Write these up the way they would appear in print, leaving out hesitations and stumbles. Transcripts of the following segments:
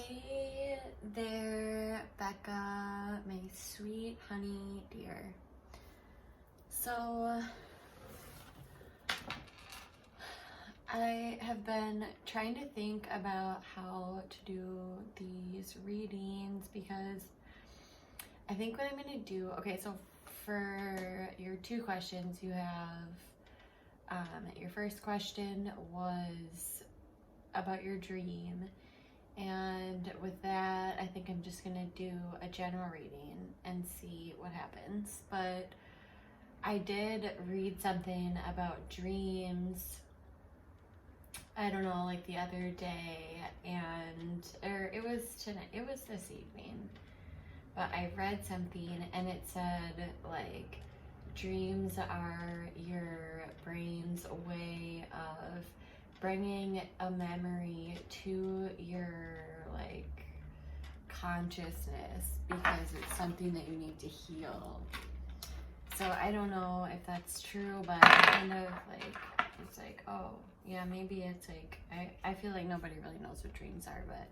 Hey there, Becca, my sweet honey dear. So, I have been trying to think about how to do these readings because I think what I'm going to do, okay, so for your two questions you have, your first question was about your dream. And with that, I think I'm just going to do a general reading and see what happens. But I did read something about dreams, I don't know, like the other day, or it was tonight, it was this evening. But I read something and it said, like, dreams are your brain's way of bringing a memory to your, like, consciousness because it's something that you need to heal. So I don't know if that's true, but kind of like, it's like, oh yeah, maybe it's like, I feel like nobody really knows what dreams are, but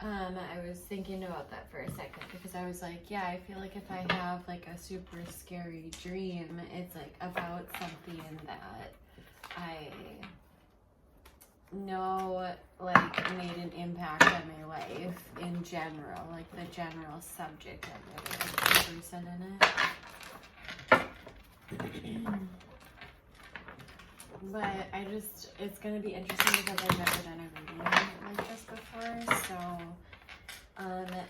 I was thinking about that for a second because I was like, yeah, I feel like if I have like a super scary dream, it's like about something that I know like made an impact on my life in general, like the general subject of it, like the person in it. But it's gonna be interesting because I've never done a reading like this before, so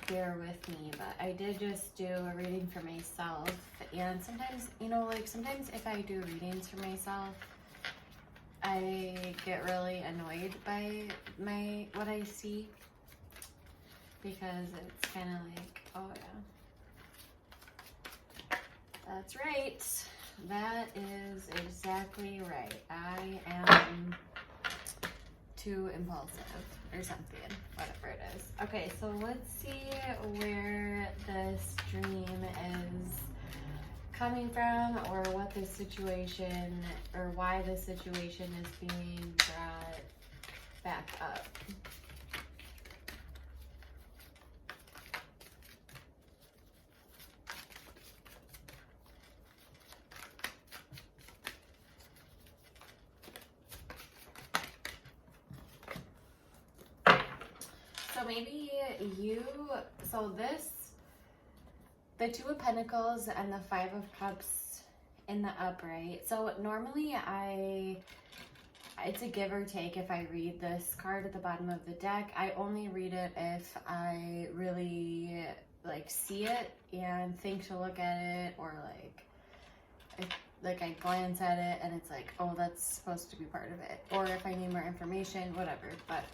bear with me. But I did just do a reading for myself, and sometimes, you know, like sometimes if I do readings for myself, I get really annoyed by what I see because it's kind of like, oh yeah, that's right. That is exactly right. I am too impulsive or something, whatever it is. Okay, so let's see where this dream is coming from, or what this situation, or why this situation is being brought back up. So maybe the Two of Pentacles and the Five of Cups in the upright. So normally it's a give or take if I read this card at the bottom of the deck. I only read it if I really like see it and think to look at it, or like I glance at it and it's like, oh, that's supposed to be part of it, or if I need more information, whatever. But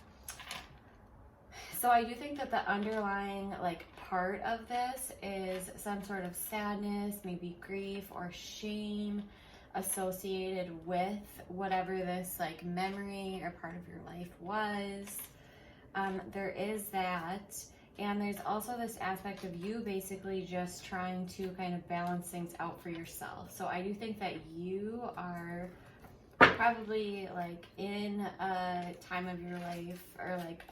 so I do think that the underlying like part of this is some sort of sadness, maybe grief or shame associated with whatever this like memory or part of your life was. There is that, and there's also this aspect of you basically just trying to kind of balance things out for yourself. So I do think that you are probably like in a time of your life, or like,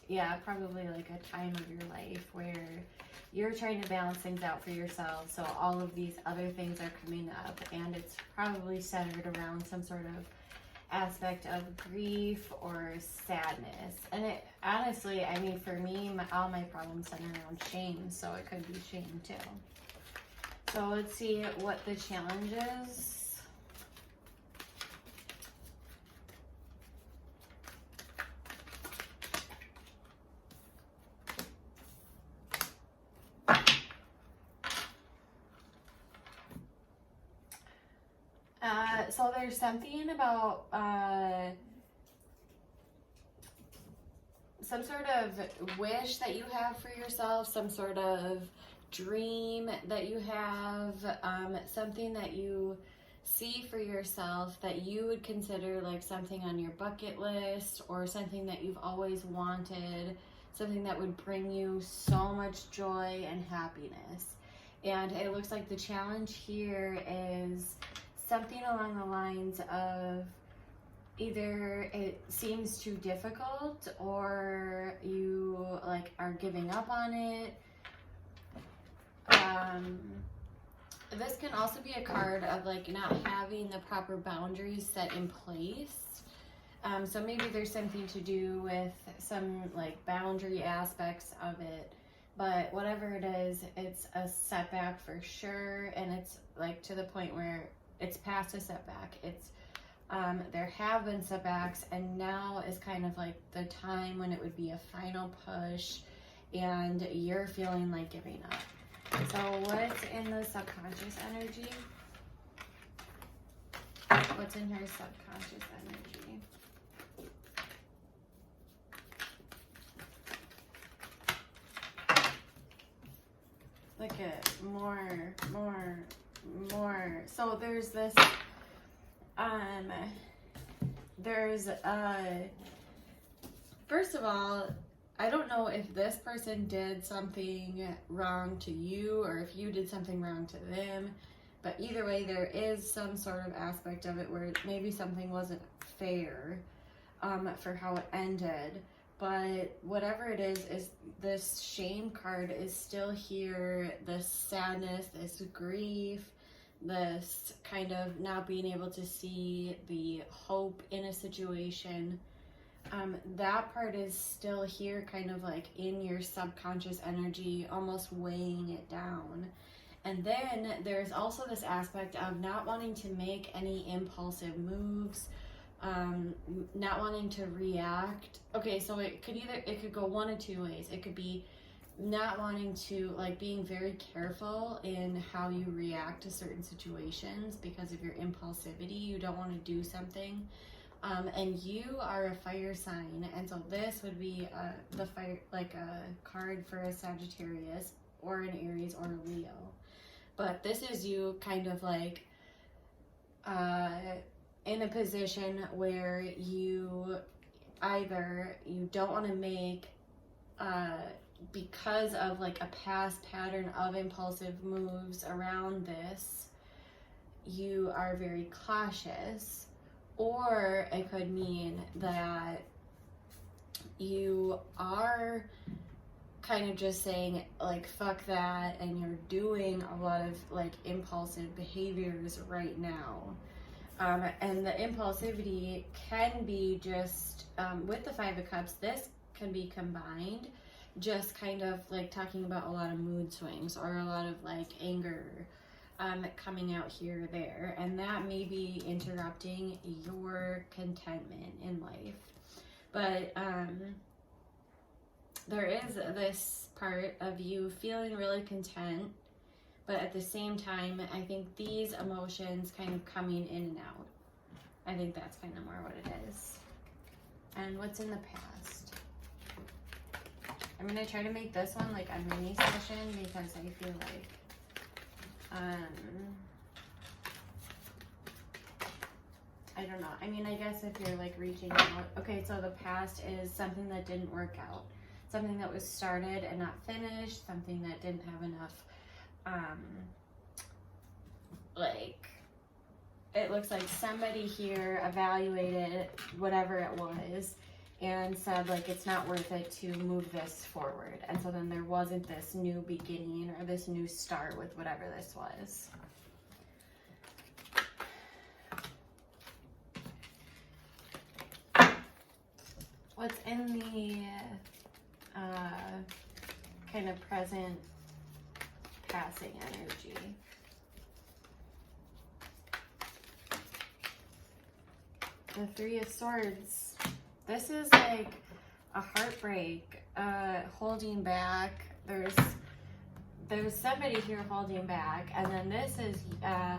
yeah, probably like a time of your life where you're trying to balance things out for yourself. So all of these other things are coming up, and it's probably centered around some sort of aspect of grief or sadness. And it honestly, I mean, for me, all my problems center around shame, so it could be shame too. So let's see what the challenge is. So there's something about some sort of wish that you have for yourself, some sort of dream that you have, something that you see for yourself that you would consider like something on your bucket list, or something that you've always wanted, something that would bring you so much joy and happiness. And it looks like the challenge here is something along the lines of either it seems too difficult or you like are giving up on it. This can also be a card of like not having the proper boundaries set in place. So maybe there's something to do with some like boundary aspects of it, but whatever it is, it's a setback for sure. And it's like to the point where it's past a setback. It's there have been setbacks, and now is kind of like the time when it would be a final push and you're feeling like giving up. So what's in the subconscious energy? What's in her subconscious energy? Look at more. So there's this, first of all, I don't know if this person did something wrong to you or if you did something wrong to them, but either way, there is some sort of aspect of it where maybe something wasn't fair for how it ended. But whatever it is this shame card is still here, this sadness, this grief, this kind of not being able to see the hope in a situation. That part is still here, kind of like in your subconscious energy, almost weighing it down. And then there's also this aspect of not wanting to make any impulsive moves, not wanting to react. Okay, so it could go one of two ways. It could be not wanting to, like, being very careful in how you react to certain situations because of your impulsivity. You don't want to do something. And you are a fire sign, and so this would be the fire, like a card for a Sagittarius or an Aries or a Leo. But this is you kind of like in a position where you don't want to make because of like a past pattern of impulsive moves around this, you are very cautious. Or it could mean that you are kind of just saying like fuck that, and you're doing a lot of like impulsive behaviors right now. And the impulsivity can be just with the Five of Cups, this can be combined, just kind of like talking about a lot of mood swings or a lot of like anger coming out here or there, and that may be interrupting your contentment in life. But there is this part of you feeling really content, but at the same time, I think these emotions kind of coming in and out. I think that's kind of more what it is. And what's in the past? I'm going to try to make this one like a mini session because I feel like I don't know. I mean, I guess if you're like reaching out. Okay, so the past is something that didn't work out. Something that was started and not finished. Something that didn't have enough, like, it looks like somebody here evaluated whatever it was and said like it's not worth it to move this forward. And so then there wasn't this new beginning or this new start with whatever this was. What's in the kind of present passing energy? The Three of Swords. This is like a heartbreak, holding back. There's somebody here holding back, and then this is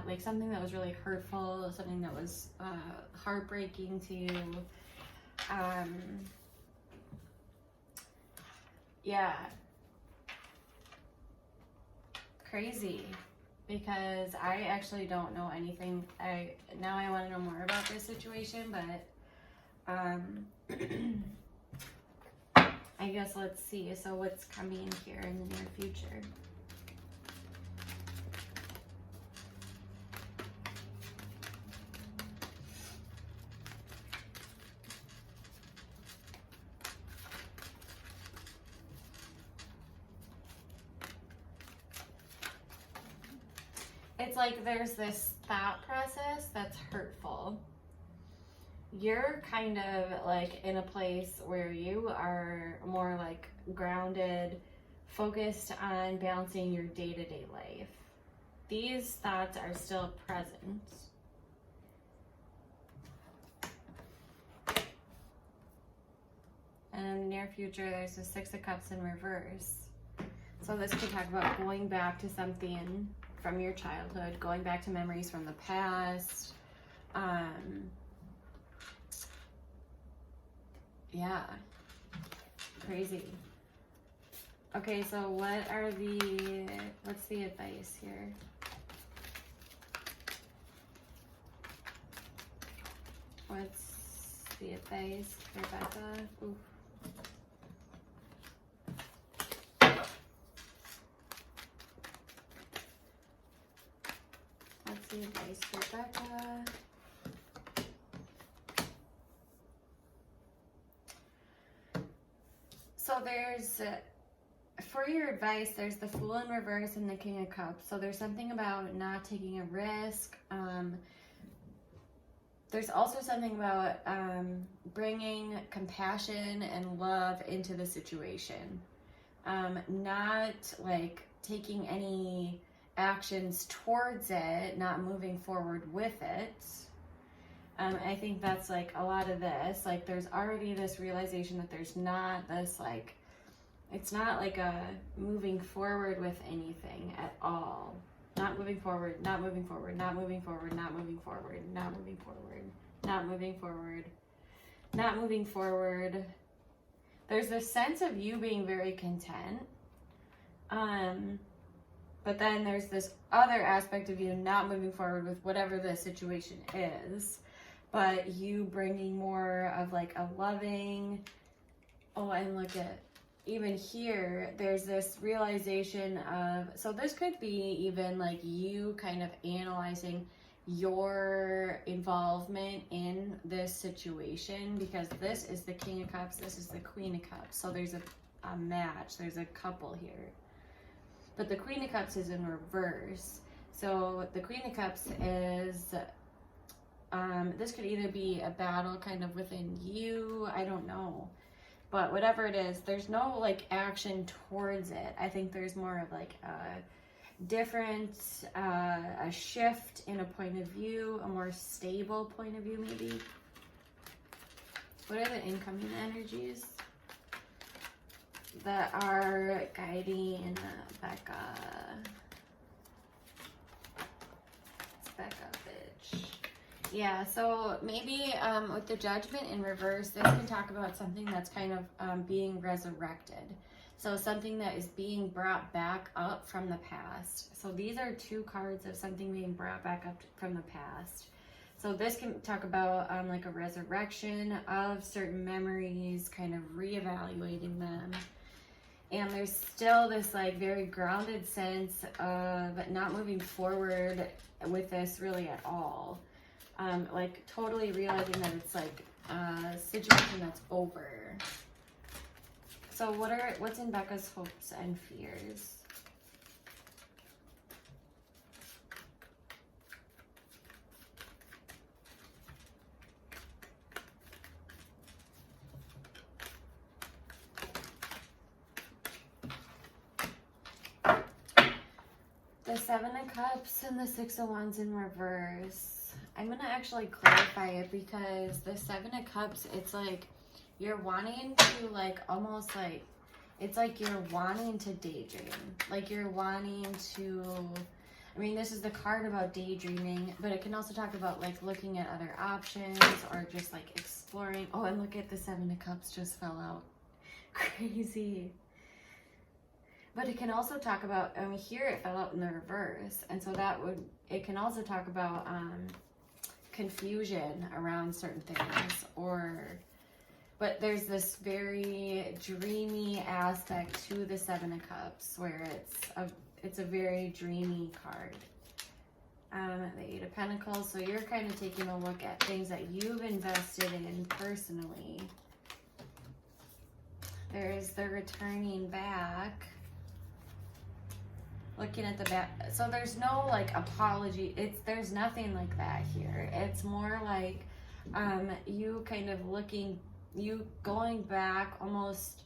like something that was really hurtful, something that was heartbreaking to you. Yeah, crazy, because I actually don't know anything. Now I want to know more about this situation, but I guess let's see. So what's coming here in the near future? it's like there's this thought process that's hurtful. You're kind of like in a place where you are more like grounded, focused on balancing your day-to-day life. These thoughts are still present. And in the near future, there's the Six of Cups in reverse. So this could talk about going back to something from your childhood, going back to memories from the past. Yeah, crazy. Okay, so what's the advice here? What's the advice for Becca? Oof. What's the advice for Becca? So there's, for your advice, there's the Fool in reverse and the King of Cups. So there's something about not taking a risk. There's also something about bringing compassion and love into the situation. Not like taking any actions towards it, not moving forward with it. I think that's like a lot of this. Like there's already this realization that there's not this like, it's not like a moving forward with anything at all. Not moving forward, not moving forward, not moving forward, not moving forward, not moving forward, not moving forward, not moving forward. There's this sense of you being very content. But then there's this other aspect of you not moving forward with whatever the situation is, but you bringing more of like a loving, and look at, even here, there's this realization of, so this could be even like you kind of analyzing your involvement in this situation, because this is the King of Cups, this is the Queen of Cups. So there's a match, there's a couple here. But the Queen of Cups is in reverse. So the Queen of Cups is, this could either be a battle kind of within you, I don't know. But whatever it is, there's no like action towards it. I think there's more of like a different, a shift in a point of view, a more stable point of view maybe. What are the incoming energies that are guiding Becca? It's Becca, bitch. Yeah, so maybe with the Judgment in reverse, this can talk about something that's kind of being resurrected. So something that is being brought back up from the past. So these are two cards of something being brought back up from the past. So this can talk about like a resurrection of certain memories, kind of reevaluating them. And there's still this like very grounded sense of not moving forward with this really at all. Like totally realizing that it's like a situation that's over. So what's in Becca's hopes and fears? The Seven of Cups and the Six of Wands in reverse. I'm going to actually clarify it, because the Seven of Cups, it's like you're wanting to like almost like, it's like you're wanting to daydream. Like you're wanting to, I mean, this is the card about daydreaming, but it can also talk about like looking at other options or just like exploring. Oh, and look at the Seven of Cups just fell out. Crazy. But it can also talk about, I mean, here it fell out in the reverse. And so it can also talk about confusion around certain things, but there's this very dreamy aspect to the Seven of Cups where it's a very dreamy card. The Eight of Pentacles, so you're kind of taking a look at things that you've invested in personally. There's the returning back. looking at the back. So there's no like apology. There's nothing like that here. It's more like you kind of you going back almost.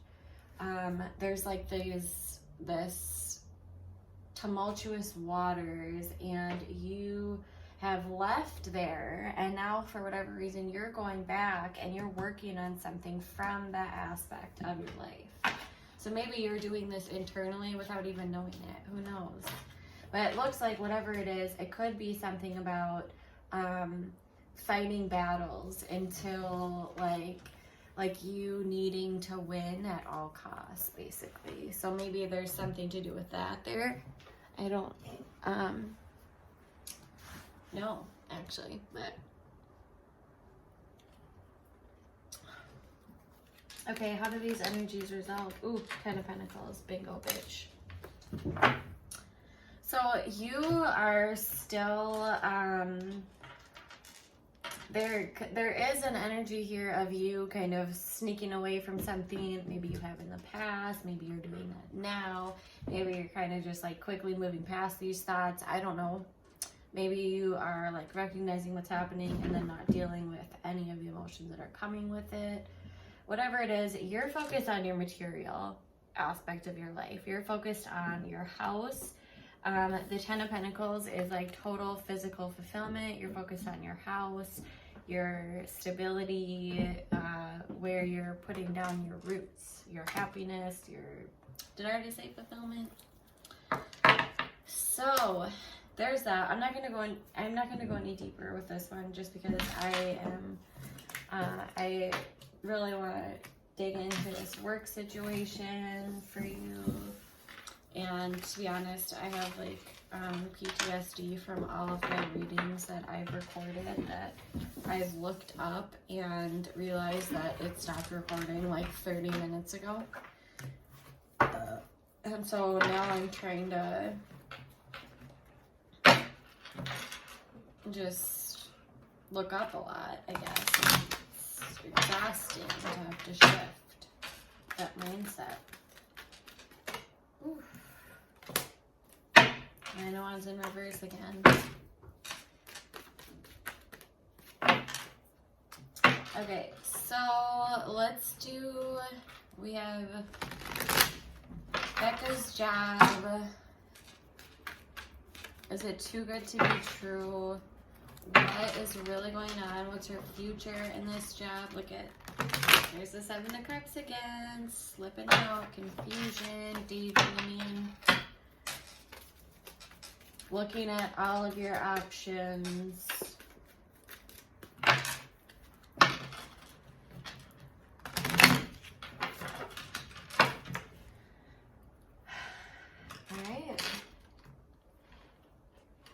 There's like this tumultuous waters, and you have left there, and now for whatever reason you're going back and you're working on something from that aspect of your life. So maybe you're doing this internally without even knowing it. Who knows? But it looks like whatever it is, it could be something about fighting battles until like you needing to win at all costs, basically. So maybe there's something to do with that there. I don't know, actually, but okay, how do these energies resolve? Ooh, Ten of Pentacles, bingo, bitch. So you are still, there is an energy here of you kind of sneaking away from something. Maybe you have in the past, maybe you're doing that now. Maybe you're kind of just like quickly moving past these thoughts. I don't know. Maybe you are like recognizing what's happening and then not dealing with any of the emotions that are coming with it. Whatever it is, you're focused on your material aspect of your life. You're focused on your house. The Ten of Pentacles is like total physical fulfillment. You're focused on your house, your stability, where you're putting down your roots, your happiness, did I already say fulfillment? So there's that. I'm not gonna go any deeper with this one, just because I really want to dig into this work situation for you. And to be honest, I have like PTSD from all of the readings that I've recorded that I've looked up and realized that it stopped recording like 30 minutes ago. And so now I'm trying to just look up a lot, I guess. It's exhausting to have to shift that mindset. Ooh. I know I was in reverse again. Okay, so we have Begah's job. Is it too good to be true? What is really going on? What's her future in this job? Look at, there's the Seven of Cups again. Slipping out, confusion, daydreaming. Looking at all of your options. Alright.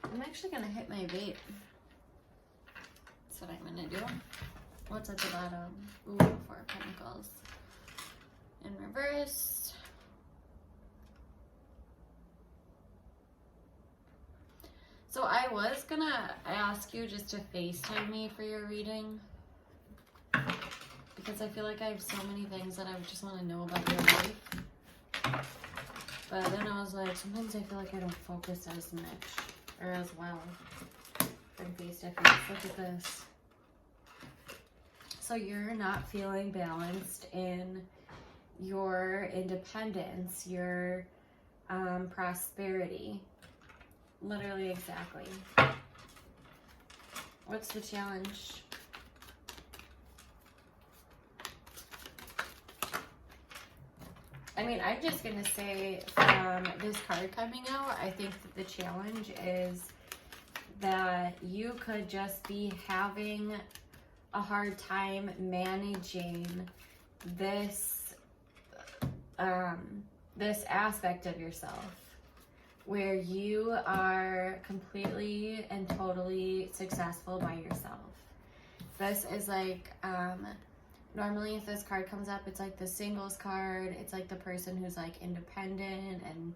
I'm actually going to hit my vape. That's what I'm going to do. What's at the bottom? Ooh, Four of Pentacles. In reverse. So I was gonna ask you just to FaceTime me for your reading, because I feel like I have so many things that I would just want to know about your life. But then I was like, sometimes I feel like I don't focus as much or as well from face to face. Look at this. So you're not feeling balanced in your independence, your prosperity. Literally, exactly. What's the challenge? I mean, I'm just going to say from this card coming out, I think that the challenge is that you could just be having a hard time managing this, this aspect of yourself, where you are completely and totally successful by yourself. This is like, normally if this card comes up, it's like the singles card. It's like the person who's like independent and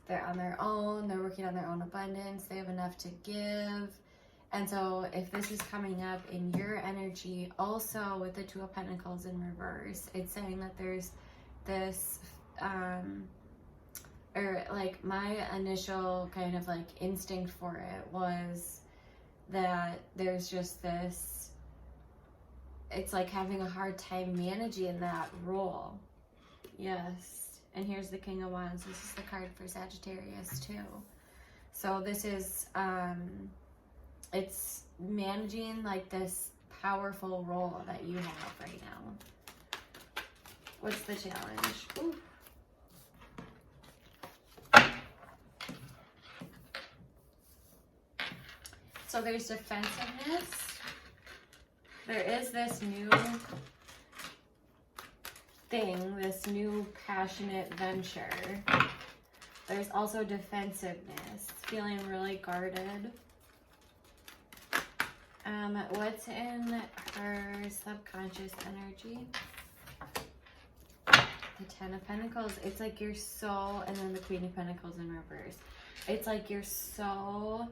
they're on their own. They're working on their own abundance. They have enough to give. And so if this is coming up in your energy, also with the Two of Pentacles in reverse, it's saying that there's this, or like my initial kind of like instinct for it was that there's just this, it's like having a hard time managing that role. Yes. And here's the King of Wands. This is the card for Sagittarius too. So this is, it's managing like this powerful role that you have right now. What's the challenge? Ooh. So there's defensiveness. There is this new thing, this new passionate venture. There's also defensiveness, feeling really guarded. What's in her subconscious energy? The Ten of Pentacles. It's like you're so, and then the Queen of Pentacles in reverse. It's like you're so,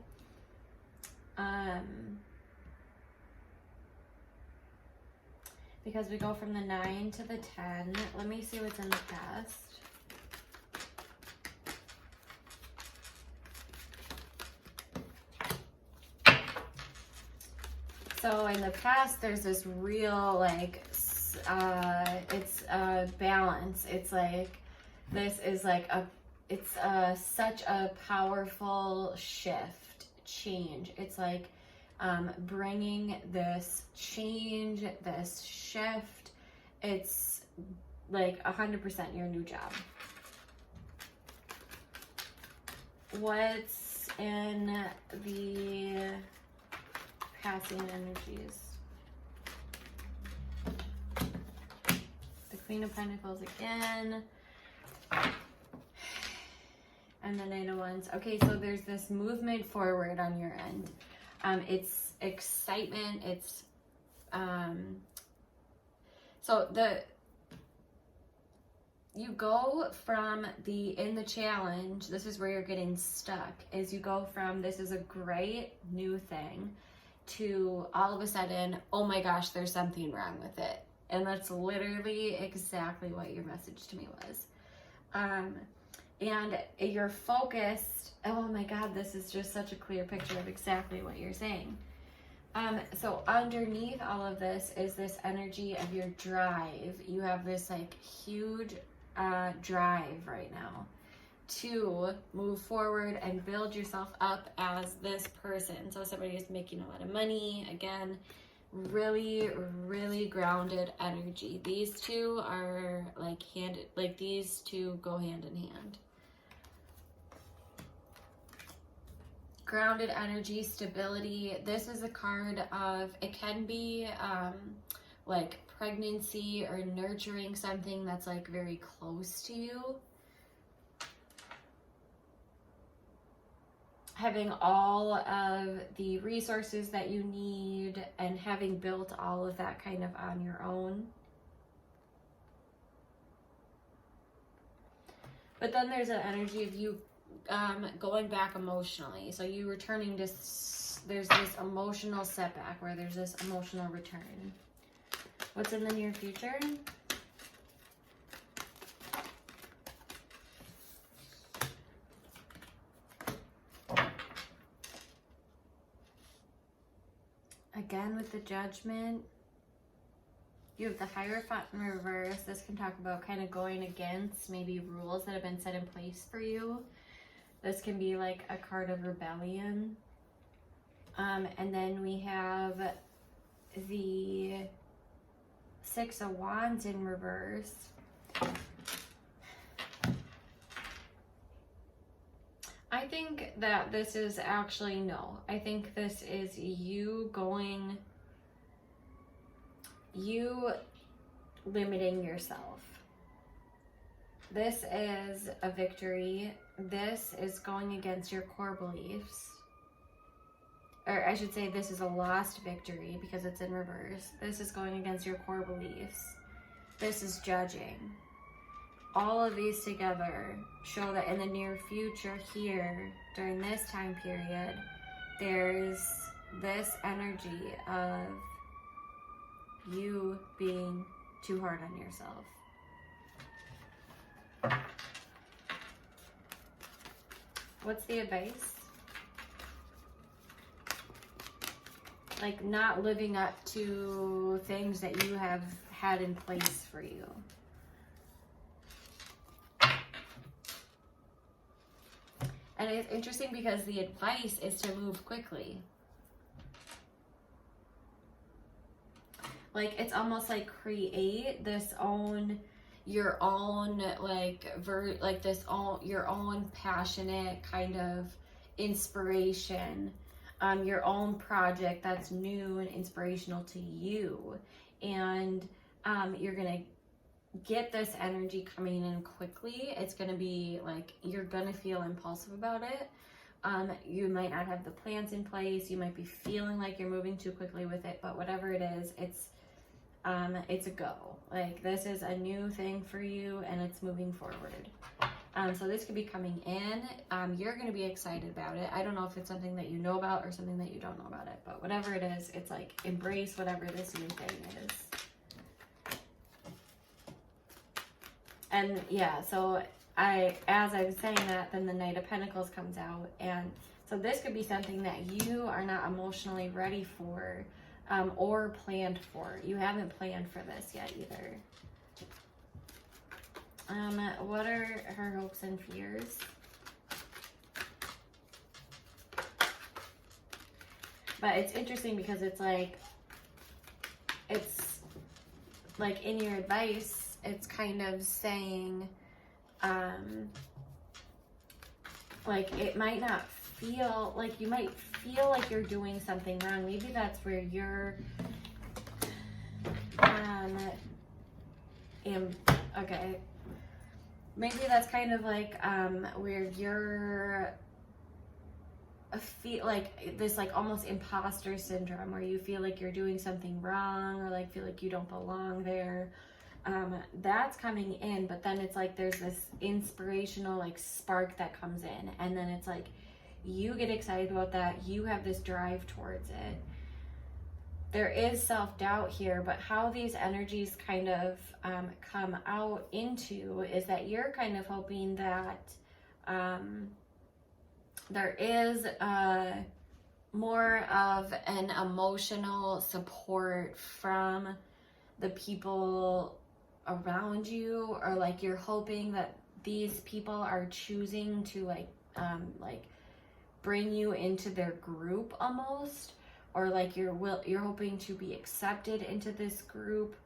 because we go from the 9 to the 10. Let me see what's in the past. So in the past, there's this real, like, it's a balance. It's like, this is like it's such a powerful shift, change. It's like bringing this change, this shift. It's like 100% your new job. What's in the passing energies? The Queen of Pentacles again. And the Knight of Wands. Okay, so there's this movement forward on your end. It's excitement. It's so you go from in the challenge, this is where you're getting stuck, is you go from this is a great new thing to all of a sudden, oh my gosh, there's something wrong with it. And that's literally exactly what your message to me was. And you're focused, oh my God, this is just such a clear picture of exactly what you're saying. So underneath all of this is this energy of your drive. You have this like huge drive right now to move forward and build yourself up as this person. So somebody who's making a lot of money, again, really, really grounded energy. These two are like these two go hand in hand. Grounded energy, stability. This is a card of, it can be like pregnancy or nurturing something that's like very close to you. Having all of the resources that you need and having built all of that kind of on your own. But then there's an energy of you going back emotionally. So you returning to, there's this emotional setback where there's this emotional return. What's in the near future? Again with the Judgment. You have the Hierophant in reverse. This can talk about kind of going against maybe rules that have been set in place for you. This can be like a card of rebellion. And then we have the Six of Wands in reverse. I think that this is actually, no. I think this is you limiting yourself. This is a victory. This is going against your core beliefs. Or I should say this is a lost victory because it's in reverse. This is going against your core beliefs. This is judging. All of these together show that in the near future here, during this time period, there's this energy of you being too hard on yourself. What's the advice? Like not living up to things that you have had in place for you. And it's interesting because the advice is to move quickly. Like it's almost like create this own, your own like your own passionate kind of inspiration, your own project that's new and inspirational to you, and you're gonna get this energy coming in quickly. It's gonna be like you're gonna feel impulsive about it. You might not have the plans in place. You might be feeling like you're moving too quickly with it, but whatever it is, it's a go. Like this is a new thing for you and it's moving forward. So this could be coming in. You're going to be excited about it. I don't know if it's something that you know about or something that you don't know about it, but whatever it is, it's like embrace whatever this new thing is. And yeah, so as I was saying that, then the Knight of Pentacles comes out. And so this could be something that you are not emotionally ready for, or planned for. You haven't planned for this yet either. What are her hopes and fears? But it's interesting because it's like in your advice, it's kind of saying, like it might not feel like, you might feel like you're doing something wrong. Maybe that's where you're, okay. Maybe that's kind of like, where you're feel like this like almost imposter syndrome, where you feel like you're doing something wrong or like feel like you don't belong there. That's coming in, but then it's like there's this inspirational like spark that comes in, and then it's like you get excited about that. You have this drive towards it. There is self-doubt here, but how these energies kind of come out into is that you're kind of hoping that there is more of an emotional support from the people around you, or like you're hoping that these people are choosing to like bring you into their group almost, or like you're hoping to be accepted into this group,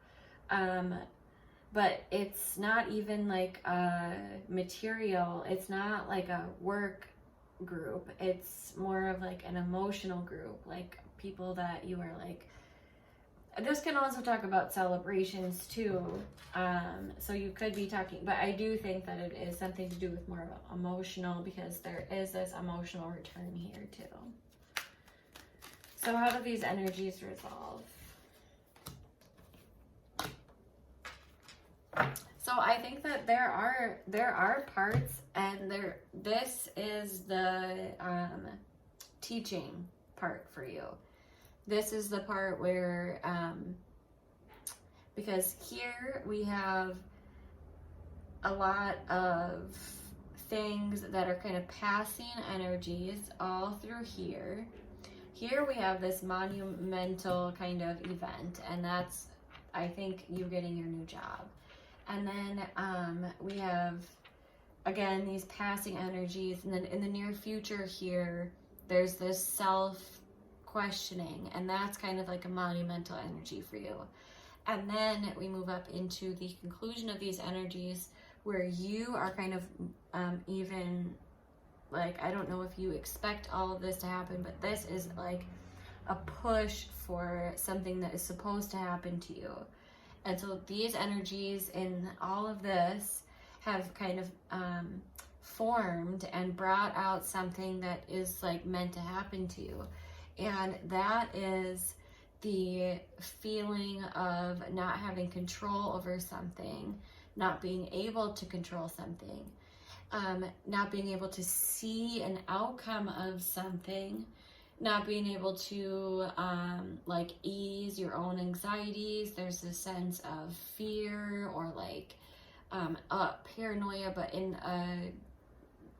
but it's not even like a material, it's not like a work group, it's more of like an emotional group, like people that you are like. This can also talk about celebrations too, so you could be talking, but I do think that it is something to do with more of emotional, because there is this emotional return here too. So how do these energies resolve? So I think that there are parts, and this is the teaching part for you. This is the part where, because here we have a lot of things that are kind of passing energies all through here. Here we have this monumental kind of event, and that's, I think, you getting your new job. And then we have, again, these passing energies, and then in the near future here, there's this self-questioning, and that's kind of like a monumental energy for you. And then we move up into the conclusion of these energies, where you are kind of even, like, I don't know if you expect all of this to happen, but this is like a push for something that is supposed to happen to you. And so these energies in all of this have kind of formed and brought out something that is like meant to happen to you. And that is the feeling of not having control over something, not being able to control something, not being able to see an outcome of something, not being able to like ease your own anxieties. There's this sense of fear or like paranoia, but in a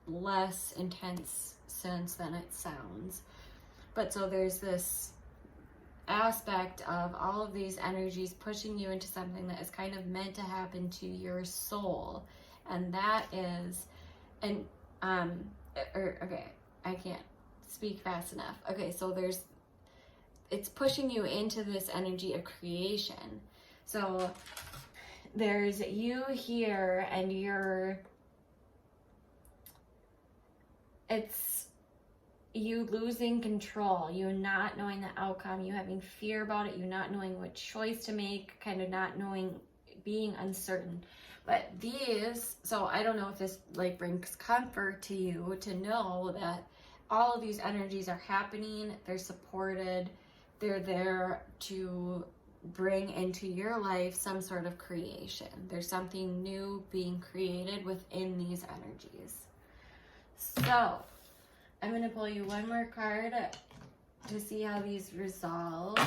less intense sense than it sounds. But so there's this aspect of all of these energies pushing you into something that is kind of meant to happen to your soul. And that is, and, okay, I can't speak fast enough. Okay, so it's pushing you into this energy of creation. So there's you here, and it's you losing control, you not knowing the outcome, you having fear about it, you not knowing what choice to make, kind of not knowing, being uncertain. But so I don't know if this like brings comfort to you to know that all of these energies are happening, they're supported, they're there to bring into your life some sort of creation. There's something new being created within these energies. So I'm going to pull you one more card to see how these resolve,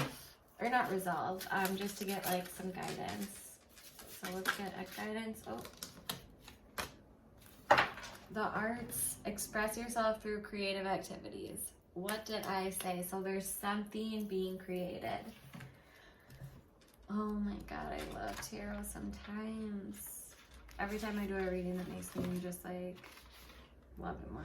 or not resolve, just to get like some guidance. So let's get a guidance. The arts, express yourself through creative activities. What did I say? So there's something being created. Oh my God, I love tarot sometimes. Every time I do a reading, that makes me just like love it more.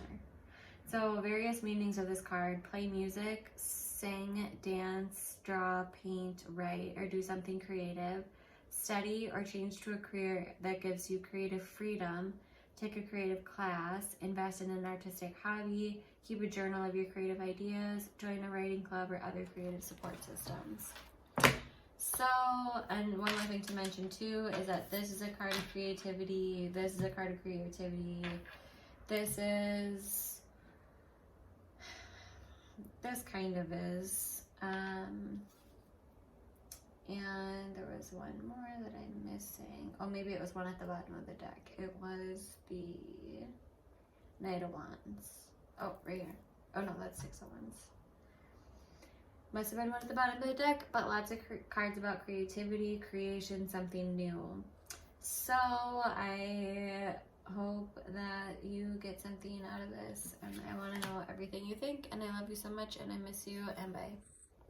So various meanings of this card: play music, sing, dance, draw, paint, write, or do something creative. Study or change to a career that gives you creative freedom. Take a creative class, invest in an artistic hobby, keep a journal of your creative ideas, join a writing club or other creative support systems. So, and one more thing to mention too is that this is a card of creativity. This is a card of creativity. This kind of is. And there was one more that I'm missing. Oh, maybe it was one at the bottom of the deck. It was the Knight of Wands. Oh, right here. Oh no, that's Six of Wands. Must have been one at the bottom of the deck, but lots of cards about creativity, creation, something new. So I hope that you get something out of this, and I want to know everything you think, and I love you so much, and I miss you, and bye.